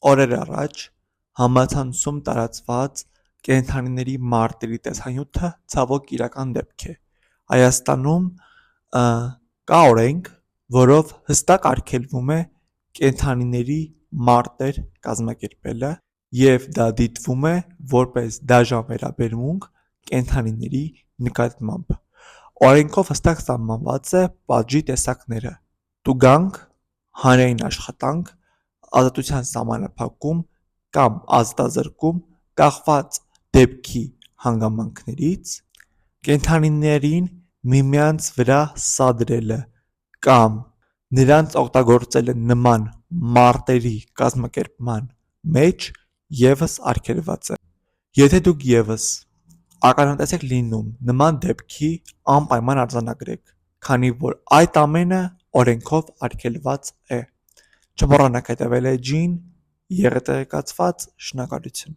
օրեր առաջ համացանցում տարածված կենդանիների մարտերի տեսանյութը ցավոք իրական դեպք է։ Հայաստանում կա օրենք, որով հստակ արգելվում է կենդանիների մարտեր կազմակերպելը և դա դիտվում է որպես դաժան վերաբերմունք կենդանիների նկատմամբ։ Օրենքով հստակ սահմանված է պատժի տեսակները՝ տուգանք, հանրային աշխատանք, ազատության սահմանափակում կամ ազատազրկում կախված դեպքի հանգամանքներից, կենդանիներին միմյանց վրա սադրելը կամ նրանց օգտագործելը նման մարտերի կազմակերպման մեջ ևս արգելված է։ Եթե դուք ևս ականատես եք լինում նման դեպքի, անպայման արձանագրեք, քանի որ այդ ամենը օրենքով արգելված է։ Չմոռանաք հետևել էջին, եղեք տեղեկացված, շնորհակալություն։